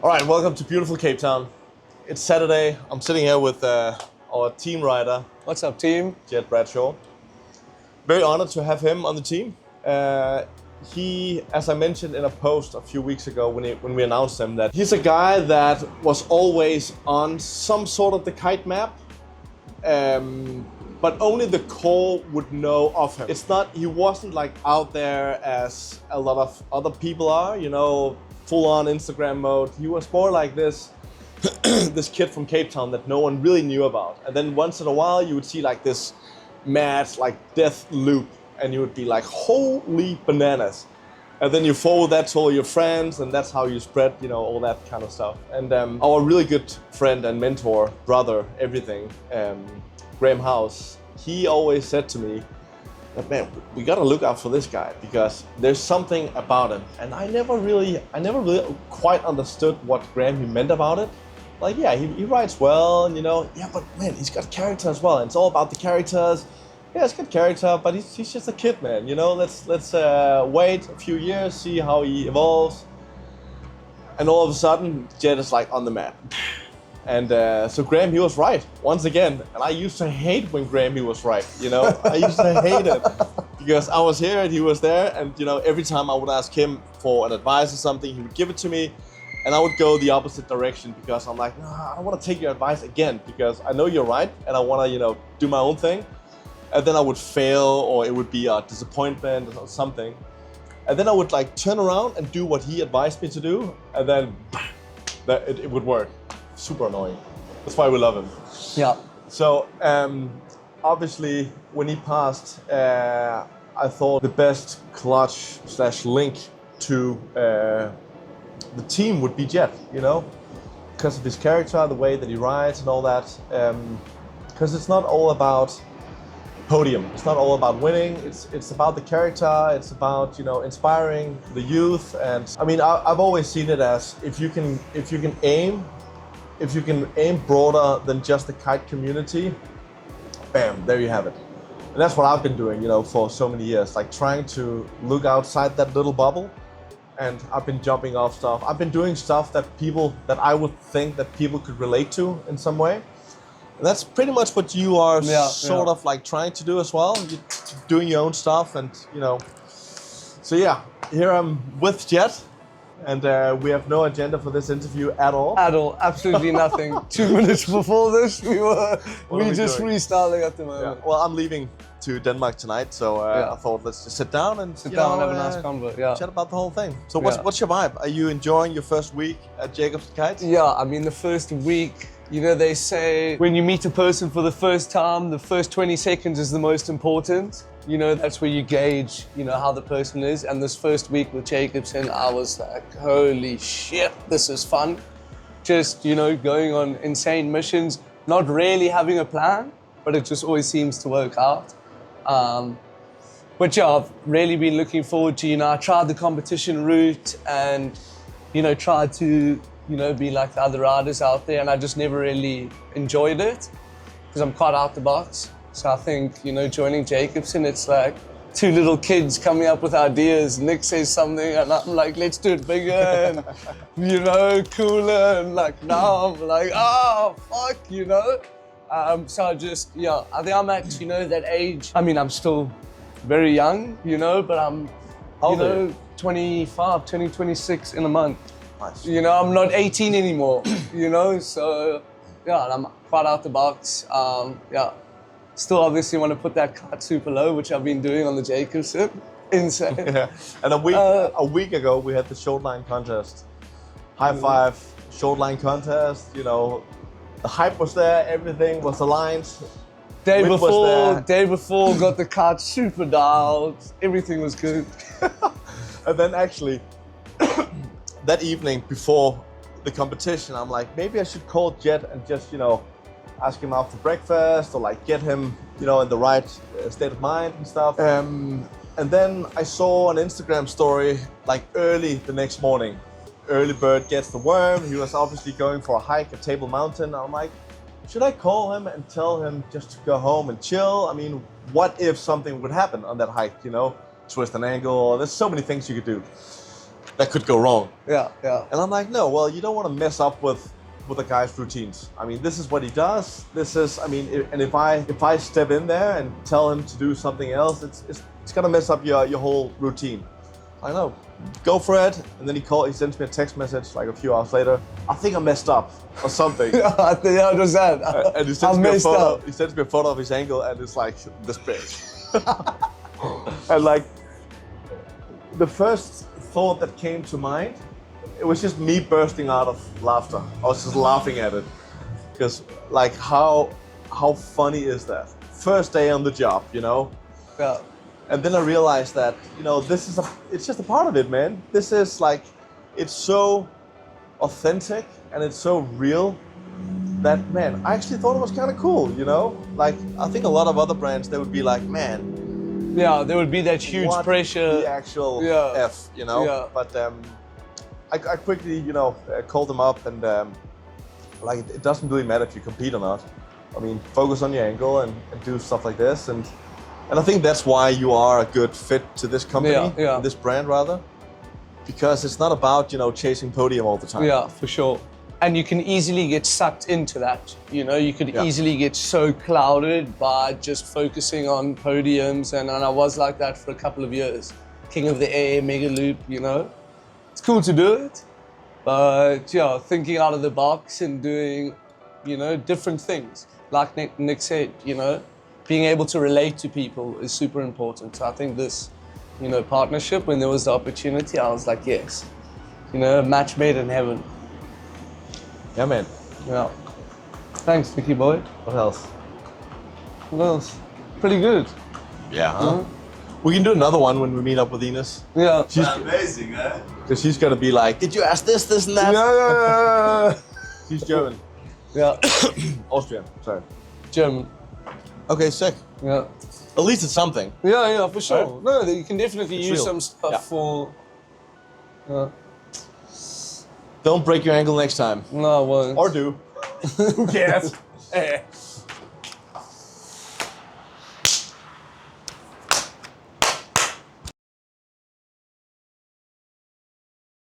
All right, welcome to beautiful Cape Town. It's Saturday. I'm sitting here with our team rider. What's up, team? Jett Bradshaw. Very honored to have him on the team. He, as I mentioned in a post a few weeks ago when we announced him, that he's a guy that was always on some sort of the kite map, but only the core would know of him. He wasn't like out there as a lot of other people are, full on Instagram mode. He was more like this this kid from Cape Town that no one really knew about. And then once in a while you would see like this mad death loop and you would be like, holy bananas. And then you forward that to all your friends and that's how you spread, all that kind of stuff. And our really good friend and mentor, brother, everything, Graham House, he always said to me, but man, we gotta look out for this guy because there's something about him. And I never really quite understood what Graham he meant about it. Like, yeah, he writes well, and but man, he's got character as well. And it's all about the characters. Yeah, it's good character, but he's just a kid, man. Let's wait a few years, see how he evolves. And all of a sudden, Jett is like on the map. And so Graham, he was right once again. And I used to hate when Graham, he was right. I used to hate it because I was here and he was there. And every time I would ask him for an advice or something, he would give it to me. And I would go the opposite direction because I'm like, no, I don't want to take your advice again because I know you're right and I want to, do my own thing. And then I would fail or it would be a disappointment or something. And then I would turn around and do what he advised me to do. And then it would work. Super annoying. That's why we love him. Yeah. So obviously when he passed, I thought the best clutch/link to the team would be Jett, because of his character, the way that he rides and all that. Because it's not all about podium. It's not all about winning. It's about the character. It's about inspiring the youth. And I mean, I've always seen it as if you can aim broader than just the kite community, bam, there you have it. And that's what I've been doing, for so many years, trying to look outside that little bubble. And I've been jumping off stuff. I've been doing stuff that I would think that people could relate to in some way. And that's pretty much what you are sort of trying to do as well. You're doing your own stuff and, So yeah, here I'm with Jett. And we have no agenda for this interview at all. At all, absolutely nothing. 2 minutes before this, we just freestyling at the moment. Yeah. Well, I'm leaving to Denmark tonight, so I thought let's just sit down and have a nice convo. Yeah. Chat about the whole thing. So what's your vibe? Are you enjoying your first week at Jacobsen Kites? Yeah, I mean the first week, they say when you meet a person for the first time, the first 20 seconds is the most important. That's where you gauge, how the person is. And this first week with Jacobsen, I was like, holy shit, this is fun. Just, going on insane missions, not really having a plan, but it just always seems to work out. But yeah, I've really been looking forward to, I tried the competition route and, tried to, be like the other riders out there. And I just never really enjoyed it because I'm quite out the box. So I think, joining Jacobsen, it's like two little kids coming up with ideas. Nick says something and I'm like, let's do it bigger and, cooler. And now I'm like, oh, fuck, So I just, I think I'm at, that age. I mean, I'm still very young, but I'm, 25, turning 26 in a month. Nice. I'm not 18 anymore, so yeah, I'm quite out the box. Still obviously want to put that kite super low, which I've been doing on the Jacobsen. Insane. Yeah. And a week ago, we had the short line contest. High five, short line contest, the hype was there, everything was aligned. Day before, got the kite super dialed, everything was good. And then actually, that evening before the competition, I'm like, maybe I should call Jett and just, ask him out for breakfast or get him, in the right state of mind and stuff. And then I saw an Instagram story early the next morning. Early bird gets the worm. He was obviously going for a hike at Table Mountain. I'm like, should I call him and tell him just to go home and chill? I mean, what if something would happen on that hike, twist an angle? There's so many things you could do. that could go wrong. Yeah, yeah. And I'm like, no, well, you don't want to mess up with a guy's routines. I mean, this is what he does. This is, I mean, and if I step in there and tell him to do something else, it's gonna mess up your whole routine. I know, go for it. And then he sends me a text message like a few hours later. I think I messed up or something. I think I was that. And he sends me a photo. He sends me a photo of his ankle, and it's like this big. And like, the first thought that came to mind, it was just me bursting out of laughter. I was just laughing at it. Because like, how funny is that? First day on the job, you know? Yeah. And then I realized that, you know, it's just a part of it, man. This is like, it's so authentic and it's so real that, man, I actually thought it was kind of cool, you know? Like, I think a lot of other brands, they would be like, man. Yeah, there would be that huge pressure. The actual F, you know? Yeah. But I quickly, you know, called them up and like, it doesn't really matter if you compete or not. I mean, focus on your ankle and do stuff like this. And I think that's why you are a good fit to this company, this brand rather. Because it's not about, you know, chasing podium all the time. Yeah, for sure. And you can easily get sucked into that. You know, you could easily get so clouded by just focusing on podiums. And I was like that for a couple of years. King of the Air, Mega Loop, you know. It's cool to do it. But yeah, thinking out of the box and doing, you know, different things. Like Nick said, you know, being able to relate to people is super important. So I think this, you know, partnership, when there was the opportunity, I was like, yes. You know, a match made in heaven. Yeah, man. Yeah. Thanks, Nicky boy. What else? What else? Pretty good. Yeah, huh? We can do another one when we meet up with Ines. Yeah. She's amazing, eh? Because she's gonna be like, did you ask this, and that? Yeah. She's German. Yeah. Austrian, sorry. German. Okay, sick. Yeah. At least it's something. Yeah, for sure. Right? No, you can definitely use real. some stuff for... Don't break your ankle next time. No, I won't. Or do. Who cares?